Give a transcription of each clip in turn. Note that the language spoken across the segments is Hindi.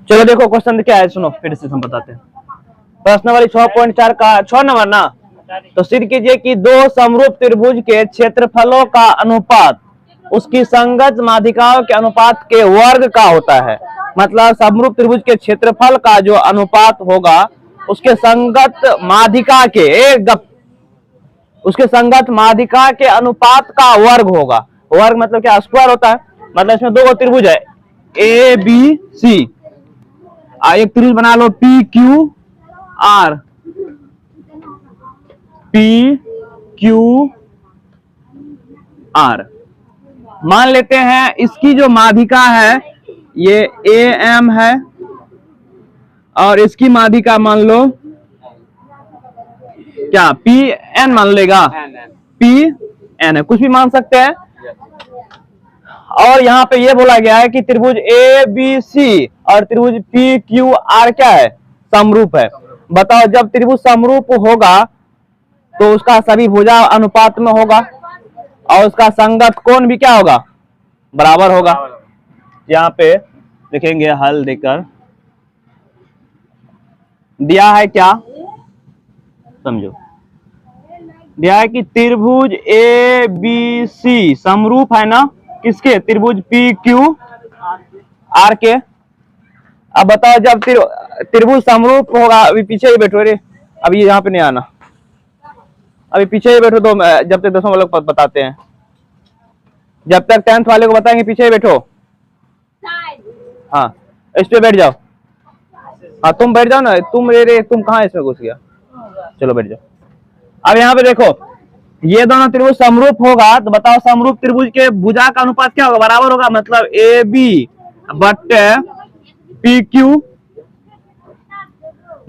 चलो देखो क्वेश्चन क्या है, सुनो फिर से हम बताते हैं। प्रश्न वाली 6.4 का 6 नंबर ना, तो सिद्ध कीजिए कि दो समरूप त्रिभुज के क्षेत्रफलों का अनुपात उसकी संगत माध्यिकाओं के अनुपात के वर्ग का होता है। मतलब समरूप त्रिभुज के क्षेत्रफल का जो अनुपात होगा उसके संगत माध्यिका के उसके संगत माध्यिका के अनुपात का वर्ग होगा। वर्ग मतलब क्या, स्क्वायर होता है। मतलब इसमें दो त्रिभुज है ए बी सी, एक त्रिभुज बना लो P Q R, P Q R. मान लेते हैं इसकी जो माध्यिका है ये ए एम है और इसकी माध्यिका मान लो क्या पी एन मान लेगा, पी एन है, कुछ भी मान सकते हैं। और यहाँ पे ये बोला गया है कि त्रिभुज ए बी सी और त्रिभुज पी क्यू आर क्या है, समरूप है। बताओ जब त्रिभुज समरूप होगा तो उसका सभी भुजा अनुपात में होगा और उसका संगत कोण भी क्या होगा, बराबर होगा। यहाँ पे लिखेंगे हल देकर दिया है क्या, समझो, दिया है कि त्रिभुज ए बी सी समरूप है ना किसके, त्रिभुज पी क्यू आर के। अब बताओ जब त्रिभुज समरूप होगा, अभी पीछे ही बैठो रे, अभी यहाँ पे नहीं आना, अभी पीछे ही बैठो, तो जब तक 10वां वाले को बताते हैं, जब तक 10th वाले को बताएंगे पीछे ही बैठो। हाँ इस पे बैठ जाओ, हाँ तुम बैठ जाओ ना, तुम कहाँ इसमें घुस गया, चलो बैठ जाओ। अब यहाँ पे देखो ये दोनों त्रिभुज समरूप होगा तो बताओ समरूप त्रिभुज के भुजा का अनुपात क्या होगा, बराबर होगा। मतलब ए बी बट्टे पी क्यू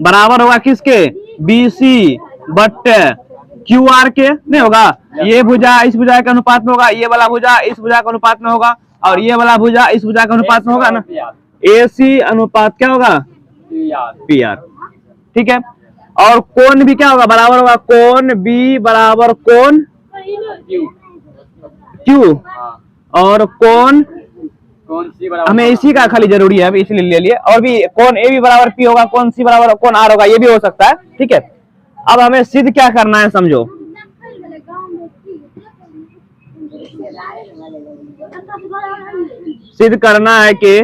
बराबर होगा किसके, बी सी बट्टे क्यू आर के, नहीं होगा। ये भुजा इस भुजा के अनुपात में होगा, ये वाला भुजा इस भुजा के अनुपात में होगा और ये वाला भुजा इस भुजा के अनुपात में होगा ना। ए सी अनुपात क्या होगा, पी आर, ठीक है। और कोण भी क्या होगा, बराबर होगा कोण बी बराबर कोण क्यू और कोण हमें इसी का खाली जरूरी है, अभी इसलिए ले लिए। और भी कोण ए बी बराबर पी होगा, कोण सी बराबर कोण आर होगा, ये भी हो सकता है, ठीक है। अब हमें सिद्ध क्या करना है, समझो। सिद्ध करना है कि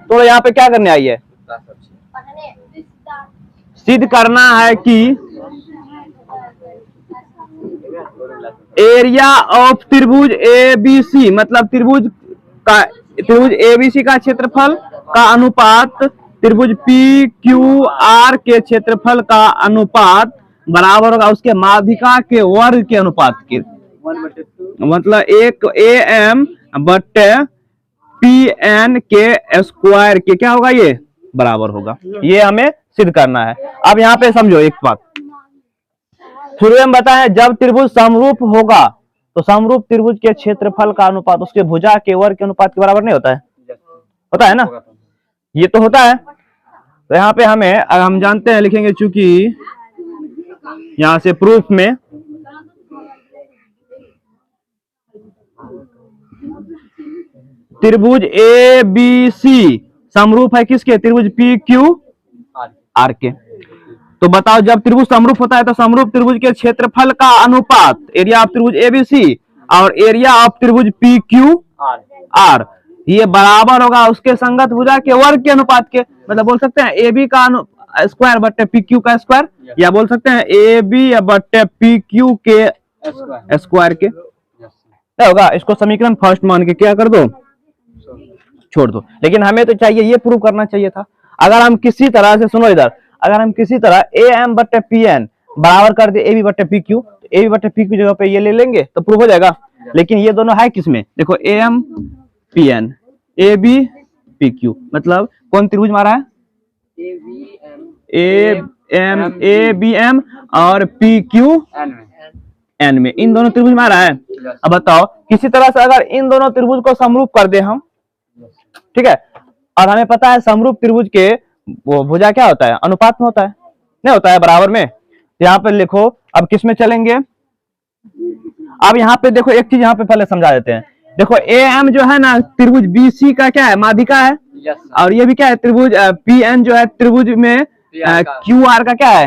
तो यहाँ पे क्या करने आई है, सिद्ध करना है कि एरिया ऑफ त्रिभुज ए बी सी, मतलब त्रिभुज ए बी सी का क्षेत्रफल का अनुपात त्रिभुज पी क्यू आर के क्षेत्रफल का अनुपात बराबर होगा उसके माध्यिका के वर्ग के अनुपात के। मतलब एक ए एम बट्टे पी एन के स्क्वायर के क्या होगा, ये बराबर होगा। ये हमें सिद्ध करना है। अब यहाँ पे समझो एक बात, शुरू में बताया जब त्रिभुज समरूप होगा तो समरूप त्रिभुज के क्षेत्रफल का अनुपात उसके भुजा के वर्ग के अनुपात के बराबर नहीं होता है, होता है ना, ये तो होता है। तो यहाँ पे हम जानते हैं, लिखेंगे चूंकि यहाँ से प्रूफ में त्रिभुज ए बी सी समरूप है किसके, त्रिभुज पी क्यू आर के। तो बताओ जब त्रिभुज समरूप होता है तो समरूप त्रिभुज के क्षेत्रफल का अनुपात एरिया ऑफ त्रिभुज एबीसी और एरिया ऑफ त्रिभुज पी क्यू आर ये बराबर होगा उसके संगत भुजा के वर्ग के अनुपात के। मतलब बोल सकते हैं ए बी का स्क्वायर बट्टे पी क्यू का स्क्वायर, या बोल सकते हैं ए बी बट्टे पी क्यू के स्क्वायर के, क्या होगा। इसको समीकरण फर्स्ट मान के क्या कर दो, छोड़ दो। लेकिन हमें तो चाहिए, ये प्रूव करना चाहिए था। अगर हम किसी तरह से, सुनो इधर, अगर हम किसी तरह ए एम बट्टे पी एन बराबर कर दे ए बी बट्टे पी क्यू, तो ए बी बट्टे पी क्यू जगह पे ये ले लेंगे तो प्रूव हो जाएगा। लेकिन ये दोनों है किसमें, देखो A M P N A B P Q, मतलब कौन त्रिभुज मारा है, ए बी एम और पी क्यू एन में, इन दोनों त्रिभुज मारा है। अब बताओ किसी तरह से अगर इन दोनों त्रिभुज को समरूप कर दे हम, ठीक है, और हमें पता है समरूप त्रिभुज के वो भुजा क्या होता है, अनुपात में होता है, नहीं होता है बराबर में। यहाँ पे लिखो, अब किस में चलेंगे, अब यहाँ पे देखो एक चीज यहाँ पे पहले समझा देते हैं। देखो ए एम जो है ना त्रिभुज बी सी का क्या है, माध्यिका है, और ये भी क्या है, त्रिभुज पी एन जो है त्रिभुज में क्यू आर का क्या है,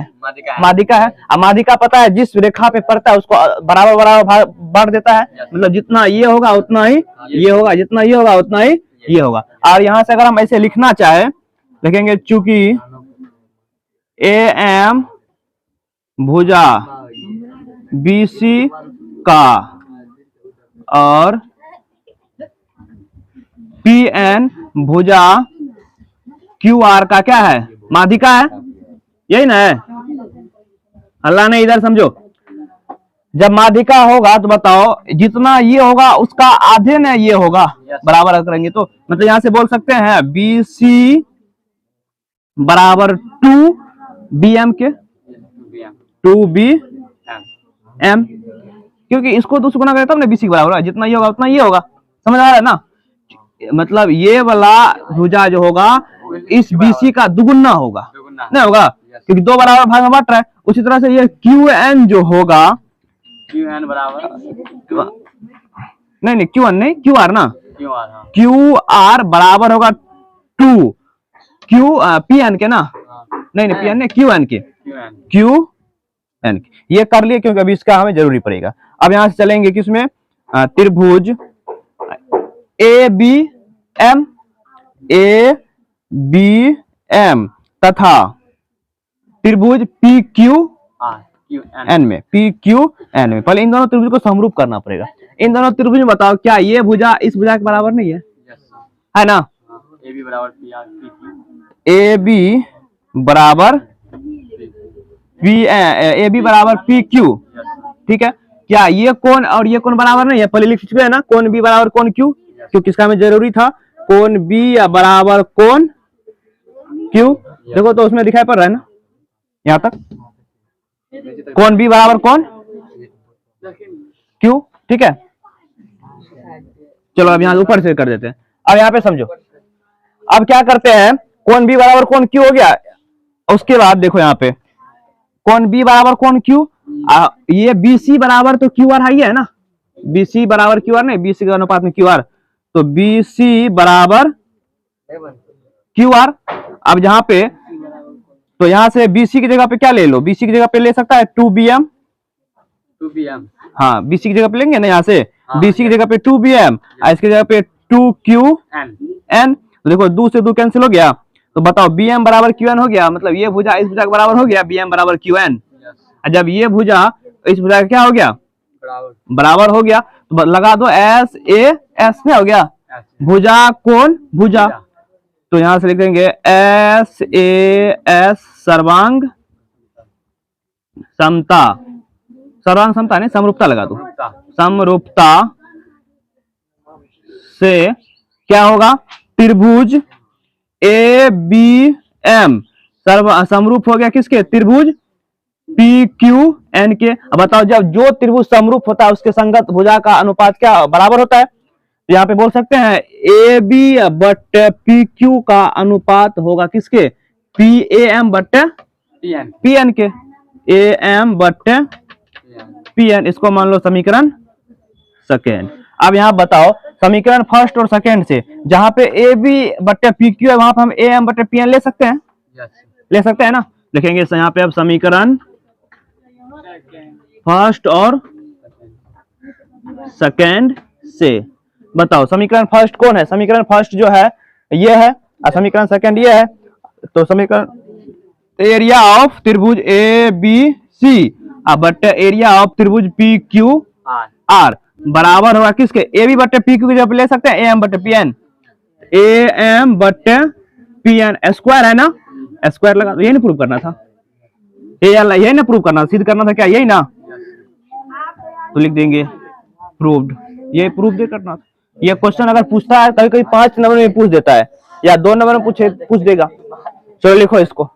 माध्यिका है। अब माध्यिका पता है जिस रेखा पे पड़ता है उसको बराबर बराबर बांट देता है, मतलब जितना ये होगा उतना ही ये होगा, जितना ये होगा उतना ही ये होगा। और यहाँ से अगर हम ऐसे लिखना चाहे लिखेंगे, चूंकि ए एम भुजा बीसी का और पी एन भुजा क्यू आर का क्या है, माध्यिका है, यही ना है। अल्लाह ने इधर समझो, जब माध्यिका होगा तो बताओ जितना ये होगा उसका आधे ना ये होगा, बराबर करेंगे तो मतलब यहां से बोल सकते हैं बी सी बराबर 2 बी एम के 2 बी एम, क्योंकि इसको तो गुना करें तब ना बीसी बराबर, जितना ये होगा उतना ये होगा, समझ आ रहा है ना। मतलब ये वाला भुजा जो होगा इस बीसी का दुगुना होगा, नहीं होगा क्योंकि दो बराबर भाग में बांट रहा है। उसी तरह से ये क्यू एन जो होगा, क्यू एन बराबर नहीं क्यू एन नहीं, क्यू आर ना, क्यू आर बराबर होगा 2 क्यू पी एन के ना, नहीं पी एन नहीं क्यू एन के, क्यू एन के। ये कर लिए क्योंकि अभी इसका हमें जरूरी पड़ेगा। अब यहां से चलेंगे किसमें, त्रिभुज ए बी एम तथा त्रिभुज पी क्यू एन में, पी क्यू एन में। पहले इन दोनों त्रिभुज को समरूप करना पड़ेगा। इन दोनों त्रिभुज में बताओ क्या ये भुजा इस भुजा के बराबर नहीं है, है ना। ए बी बराबर P R P Q, A B बराबर ए बी बराबर पी क्यू, ठीक है। क्या ये कोण और ये कोण बराबर नहीं है, पहले लिख चुके हैं ना, कोण बी बराबर कोण क्यू, क्योंकि इसका हमें जरूरी था, कोण बी बराबर कोण क्यू। देखो तो उसमें दिखाई पड़ रहा है ना यहाँ तक, कोण बी बराबर कोण क्यू, ठीक है। चलो अब यहाँ ऊपर से कर देते हैं। अब यहाँ पे समझो, अब क्या करते हैं, कोण बी बराबर कोण क्यू हो गया। उसके बाद देखो यहाँ पे कोण बी बराबर कोण क्यू, ये बीसी बराबर तो क्यू आर हाई है ना, बीसी बराबर क्यू आर नहीं, बीसी के अनुपात में क्यू आर, तो बीसी बराबर क्यू आर। अब जहां पे तो यहां से बीसी की जगह पे क्या ले लो, बीसी की जगह पे ले सकता है 2 बी एम, हाँ बीसी की जगह पे लेंगे ना, यहाँ से बीसी की जगह पे 2 बी एम, इसकी जगह पे 2 क्यू एन। तो देखो 2 से 2 कैंसिल हो गया, तो बताओ बी एम बराबर क्यू एन हो गया, मतलब ये भुजा इस भुजा के बराबर हो गया, बी एम बराबर क्यू एन। जब ये भुजा इस भुजा का क्या हो गया, बराबर हो गया, तो लगा दो एस ए एस क्या हो गया, भुजा कोण भुजा। तो यहां से लिख देंगे एस ए एस सर्वांग समता, सर्वांग समता नहीं समरूपता लगा दो, समरूपता से क्या होगा, त्रिभुज ए बी एम समरूप हो गया किसके, त्रिभुज पी क्यू एन के। अब बताओ जब जो त्रिभुज समरूप होता है उसके संगत भुजा का अनुपात क्या बराबर होता है, तो यहाँ पे बोल सकते हैं ए बी बट्टे पी क्यू का अनुपात होगा किसके, पी ए एम बट्टे पी एन के, ए एम बट्टे पी एन। इसको मान लो समीकरण सेकेंड। अब यहाँ बताओ समीकरण फर्स्ट और सेकेंड से जहां पे ए बी बट्टे पी क्यू है वहां पे हम ए एम बट्टे पी एन ले सकते हैं, ले सकते हैं ना। लिखेंगे यहाँ पे अब समीकरण फर्स्ट और सेकेंड से। बताओ समीकरण फर्स्ट कौन है, समीकरण फर्स्ट जो है ये है और समीकरण सेकेंड ये है। तो समीकरण एरिया ऑफ त्रिभुज ए बी सी बट्टे एरिया ऑफ त्रिभुज पी क्यू आर बराबर होगा किसके, ए बी बट्टे पी क्यू की जगह ले सकते हैं ए एम बट्टे पी एन, ए एम बट्टे पी एन स्क्वायर है ना, स्क्वायर लगा, यही ना प्रूव करना था, यही ना प्रूव करना, सिद्ध करना था क्या, यही ना। तो लिख देंगे प्रूव्ड, ये प्रूफ दे करना। ये क्वेश्चन अगर पूछता है कभी कभी 5 नंबर में पूछ देता है या 2 नंबर में पूछ देगा। चलो लिखो इसको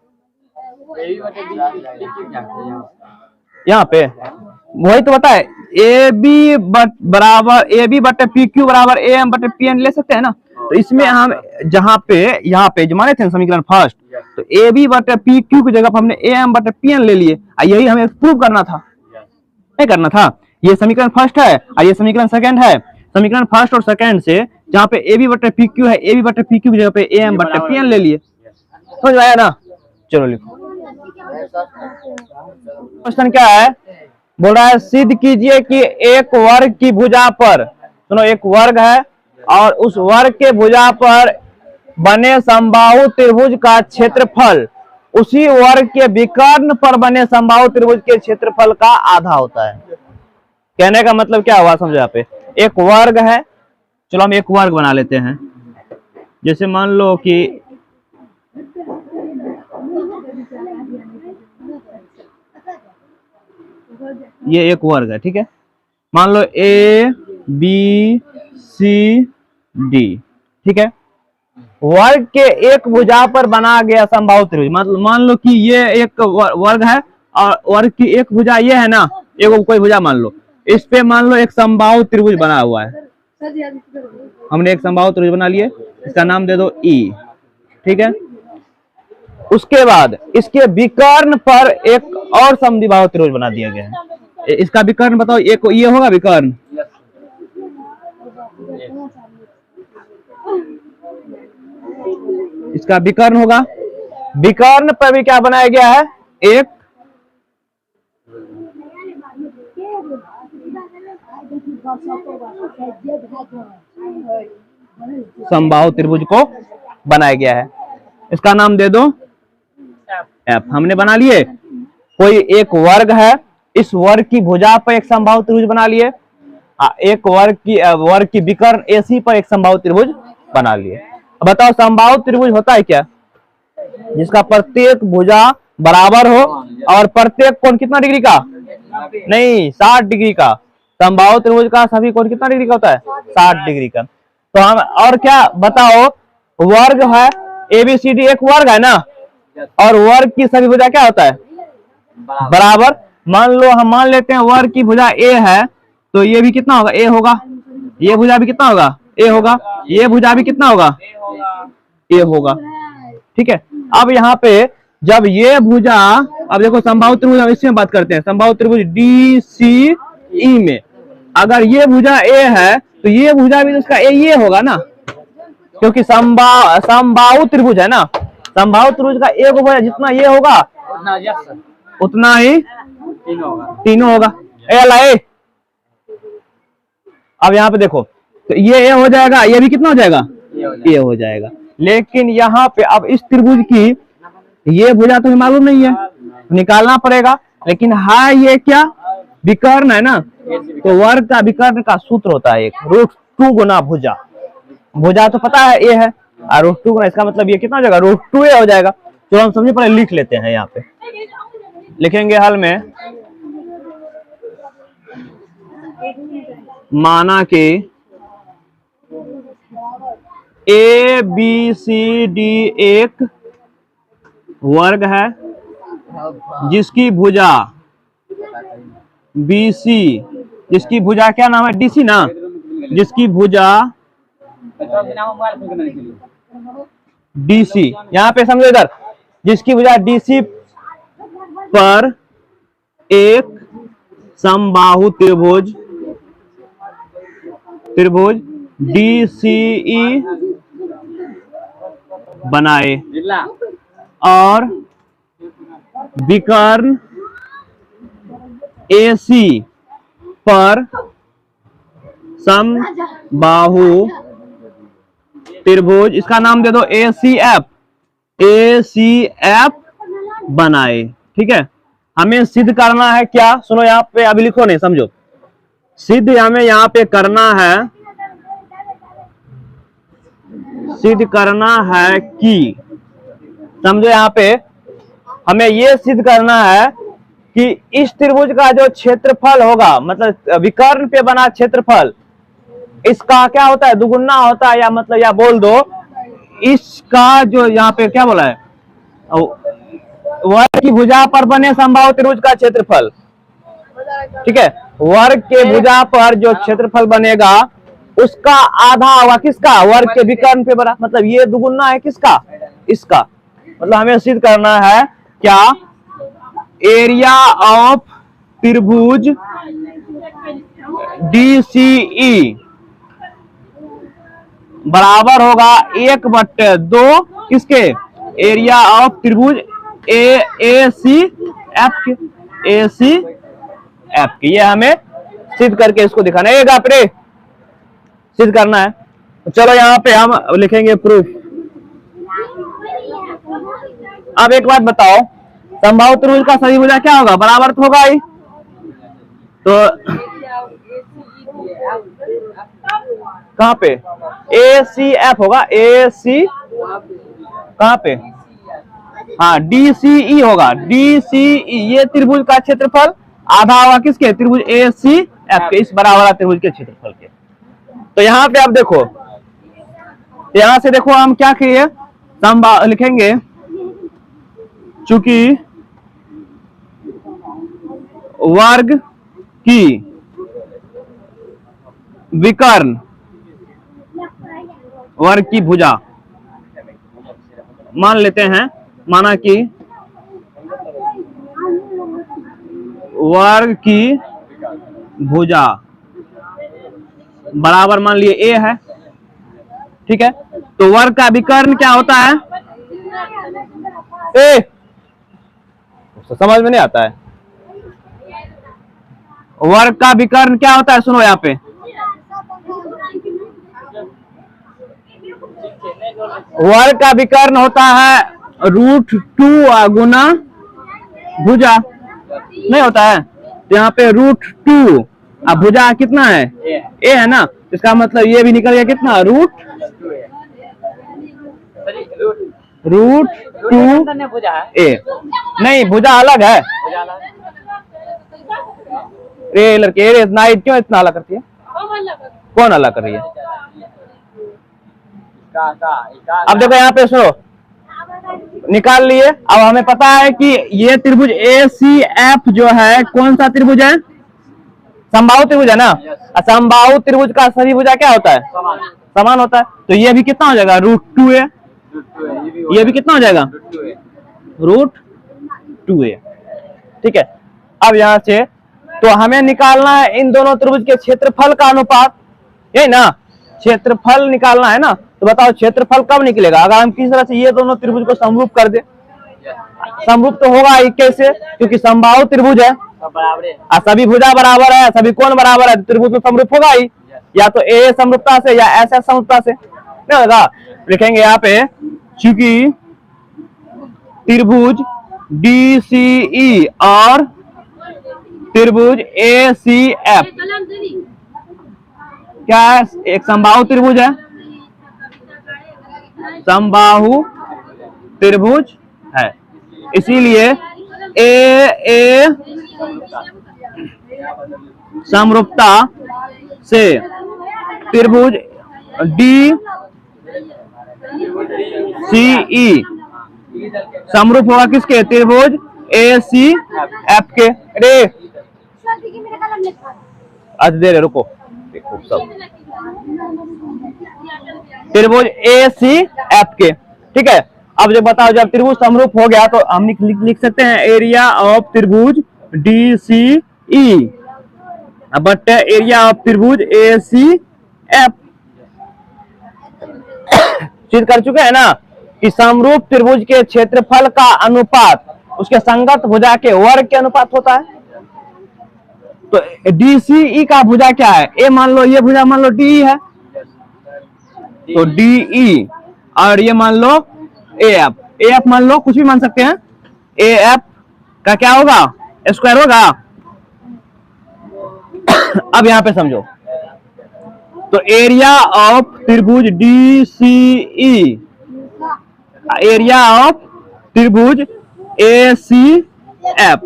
यहाँ पे, वही तो बताए ए बी बराबर ए बी बट्टे पी क्यू बराबर ए एम बट्टे पी एन ले सकते हैं ना। तो इसमें हम जहाँ पे यहाँ पे जो माने थे समीकरण फर्स्ट, तो ए बी बट्टे पी क्यू की जगह पर हमने ए एम बट्टे पी एन ले लिए, यही हमें प्रूव करना था, नहीं करना था। ये समीकरण फर्स्ट है और ये समीकरण सेकंड है। समीकरण फर्स्ट और सेकंड से जहाँ पे ए बी बटे पी क्यू है, ए बी बटे पी क्यू की जगह पे ए एम बटे पी एन ले लिए। समझ में आया ना? चलो लिखो। क्वेश्चन क्या है, बोल रहा है सिद्ध कीजिए कि एक वर्ग की भुजा पर, सुनो, एक वर्ग है और उस वर्ग के भुजा पर बने समबाहु त्रिभुज का क्षेत्रफल उसी वर्ग के विकर्ण पर बने समबाहु त्रिभुज के क्षेत्रफल का आधा होता है। कहने का मतलब क्या हुआ, समझो। यहाँ पे एक वर्ग है, चलो हम एक वर्ग बना लेते हैं। जैसे मान लो कि ये एक वर्ग है, ठीक है। मान लो ए बी सी डी, ठीक है। वर्ग के एक भुजा पर बना गया समबाहु त्रिभुज, मतलब मान लो कि ये एक वर्ग है और वर्ग की एक भुजा ये है ना, एक कोई भुजा मान लो, इस पे मान लो एक समबाहु त्रिभुज बना हुआ है। हमने एक समबाहु त्रिभुज बना लिए, इसका नाम दे दो ई, ठीक है। उसके बाद इसके विकर्ण पर एक और समद्विबाहु त्रिभुज बना दिया गया है। इसका विकर्ण बताओ, ये होगा विकर्ण, इसका विकर्ण होगा। विकर्ण पर भी क्या बनाया गया है, एक समबाहु त्रिभुज को बनाया गया है। इसका नाम दे दो एफ। हमने बना लिए। कोई एक वर्ग है, इस वर्ग की भुजा पर एक समबाहु त्रिभुज बना लिए, एक वर्ग की विकर्ण एसी पर एक समबाहु त्रिभुज बना लिए। अब बताओ समबाहु त्रिभुज होता है क्या, जिसका प्रत्येक भुजा बराबर हो और प्रत्येक कोण कितना डिग्री का, नहीं 60 डिग्री का। समबाहु त्रिभुज का सभी कोण कितना डिग्री का होता है, 60 डिग्री का। तो हम और क्या बताओ, वर्ग है एबीसीडी, एक वर्ग है ना, और वर्ग की सभी भुजा क्या होता है, बराबर। मान लो हम मान लेते हैं वर्ग की भुजा ए है, तो ये भी कितना होगा, ए होगा। ये भुजा भी कितना होगा, ए होगा। ये भुजा भी कितना होगा, ए होगा, ठीक है। अब यहाँ पे जब ये भुजा, अब देखो समबाहु त्रिभुज हम इसमें बात करते हैं, समबाहु त्रिभुज डी सी ई में अगर ये भुजा ए है तो ये भुजा भी इसका ए ये होगा ना, क्योंकि समबाहु त्रिभुज है ना। समबाहु त्रिभुज का एक भुजा जितना ये होगा उतना ही तीनों होगा। ए अब यहाँ पे देखो, तो ये ए हो जाएगा, ये भी कितना हो जाएगा, ए हो जाएगा। लेकिन यहाँ पे अब इस त्रिभुज की ये भुजा तो मालूम नहीं है, निकालना पड़ेगा। लेकिन है ये क्या, विकर्ण है ना, तो वर्ग का विकर्ण का सूत्र होता है एक √2 गुना भुजा। भुजा तो पता है ए है, और √2 गुना, इसका मतलब ये कितना हो जाएगा, √2a हो जाएगा। तो हम समझे, पहले लिख लेते हैं। यहाँ पे लिखेंगे हल में, माना कि ए बी सी डी एक वर्ग है जिसकी भुजा BC, जिसकी भुजा क्या नाम है, DC ना, जिसकी भुजा DC, यहाँ पे समझो इधर, जिसकी भुजा DC पर एक समबाहु त्रिभुज DCE बनाए और विकर्ण AC पर समबाहु त्रिभुज, इसका नाम दे दो ACF बनाए, ठीक है। हमें सिद्ध करना है क्या, सुनो यहाँ पे, अभी लिखो नहीं, समझो। सिद्ध हमें यहाँ पे करना है, सिद्ध करना है कि, समझो यहाँ पे हमें ये सिद्ध करना है कि इस त्रिभुज का जो क्षेत्रफल होगा, मतलब विकर्ण पे बना क्षेत्रफल, इसका क्या होता है, दुगुना होता है, या मतलब या बोल दो इसका जो यहाँ पे क्या बोला है, वर्ग की भुजा पर बने समबाहु त्रिभुज का क्षेत्रफल, ठीक है। वर्ग के भुजा पर जो क्षेत्रफल बनेगा उसका आधा होगा किसका, वर्ग के विकर्ण पे बना, मतलब ये दुगुना है किसका, इसका। मतलब हमें सिद्ध करना है क्या, एरिया ऑफ त्रिभुज DCE बराबर होगा 1/2 किसके, एरिया ऑफ त्रिभुज ए सी एफ के, ए सी एफ के। ये हमें सिद्ध करके इसको दिखाना है, गापरे सिद्ध करना है। चलो यहाँ पे हम लिखेंगे प्रूफ। अब एक बात बताओ, समबाहु त्रिभुज का सही भुजा क्या होगा, बराबर तो होगा ही। तो कहाँ पे ए सी एफ होगा, ए सी कहाँ पे, हाँ डी सी ई होगा, डी सी ई। ये त्रिभुज का क्षेत्रफल आधा होगा किसके, त्रिभुज ए सी एफ के, इस बराबर त्रिभुज के क्षेत्रफल के। तो यहाँ पे आप देखो, यहां से देखो हम क्या किए, लिखेंगे चूंकि वर्ग की विकर्ण, वर्ग की भुजा, मान लेते हैं, माना कि वर्ग की भुजा बराबर मान लिए ए है, ठीक है। तो वर्ग का विकर्ण क्या होता है, ए, समझ में नहीं आता है, वर्ग का विकर्ण क्या होता है, सुनो यहाँ पे, वर्ग का विकर्ण होता है √2 गुना भुजा, नहीं होता है। तो यहाँ पे √2, अब भुजा कितना है, ए है ना, इसका मतलब ये भी निकल गया कितना, √2 ए, नहीं भुजा अलग है, रे लड़के रे नाइट क्यों इतना अलग करती है, कौन अलग कर रही है। अब देखो यहाँ पे सुनो, निकाल लिए। अब हमें पता है कि ये त्रिभुज ए सी एफ जो है कौन सा त्रिभुज है, समबाहु त्रिभुज है ना। समबाहु त्रिभुज का सभी भुजा क्या होता है, समान होता है। तो ये भी कितना हो जाएगा, √2a, ये भी कितना हो जाएगा, √2a, ठीक है। अब यहाँ से तो हमें निकालना है इन दोनों त्रिभुज के क्षेत्रफल का अनुपात, यही ना, क्षेत्रफल निकालना है ना। तो बताओ क्षेत्रफल कब निकलेगा, अगर हम किसी तरह से ये दोनों त्रिभुज को समरूप कर दे। समरूप तो होगा ही कैसे, क्योंकि समबाहु त्रिभुज है, सभी भुजा बराबर है, सभी कोण बराबर है, त्रिभुज तो समरूप होगा ही, या तो ए समरूपता से या एस एस समरूपता से, नहीं होगा। लिखेंगे यहाँ पे चूंकि त्रिभुज डी सी ई और त्रिभुज ए सी एफ क्या है, एक समबाहु त्रिभुज है, समबाहु त्रिभुज है, इसीलिए ए समरूपता से त्रिभुज डी सी ई समरूप होगा किसके, त्रिभुज ए सी एफ के। अरे आज दे रहे, रुको देखो सब, त्रिभुज ए सी एफ के, ठीक है। अब जब बताओ, जब त्रिभुज समरूप हो गया तो हम लिख सकते हैं एरिया ऑफ त्रिभुज D C E but area of त्रिभुज ए सी एफ। सिद्ध कर चुके हैं ना कि समरूप त्रिभुज के क्षेत्रफल का अनुपात उसके संगत भुजा के वर्ग के अनुपात होता है। तो DCE का भुजा क्या है, ए मान लो, ये भुजा मान लो DE है, तो DE, और ये मान लो AF मान लो, कुछ भी मान सकते हैं। AF का क्या होगा, स्क्वायर होगा। अब यहां पे समझो, तो एरिया ऑफ त्रिभुज DCE, एरिया ऑफ त्रिभुज ACF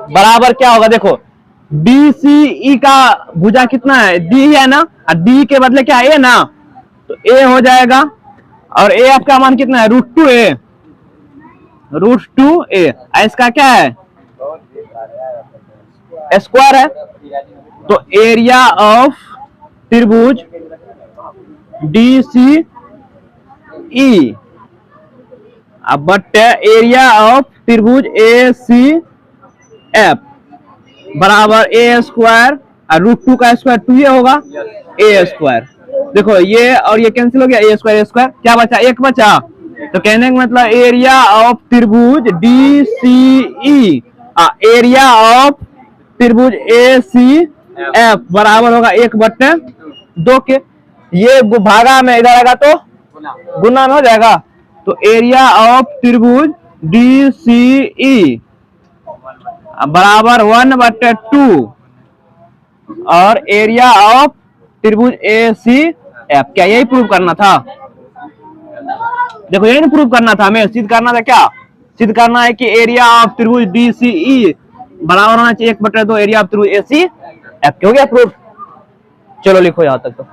बराबर क्या होगा, देखो DCE का भुजा कितना है, D है ना, D के बदले क्या है, A ना, तो A हो जाएगा, और AF का मान कितना है, √2a, √2a, इसका क्या है, स्क्वायर है। तो एरिया ऑफ त्रिभुज DCE बट एरिया ऑफ त्रिभुज ACF बराबर a स्क्वायर, और √2 का स्क्वायर 2a होगा, a स्क्वायर। देखो ये और ये कैंसिल हो गया, ए स्क्वायर क्या बचा, एक बचा। तो कहने का मतलब एरिया ऑफ त्रिभुज D C E, area of त्रिभुज ए सी एफ बराबर होगा 1/2 के। ये भागा में इधर आएगा तो गुना में हो जाएगा। तो एरिया ऑफ त्रिभुज डी सी ई बराबर 1/2 और एरिया ऑफ त्रिभुज ए सी एफ। क्या यही प्रूव करना था? देखो यही ना प्रूव करना था, हमें सिद्ध करना था। क्या सिद्ध करना है कि एरिया ऑफ त्रिभुज डी सी ई बराबर होना चाहिए 1/2 एरिया ऑफ त्रिभुज ए सी एफ। हो गया प्रूफ। चलो लिखो यहां तक तो।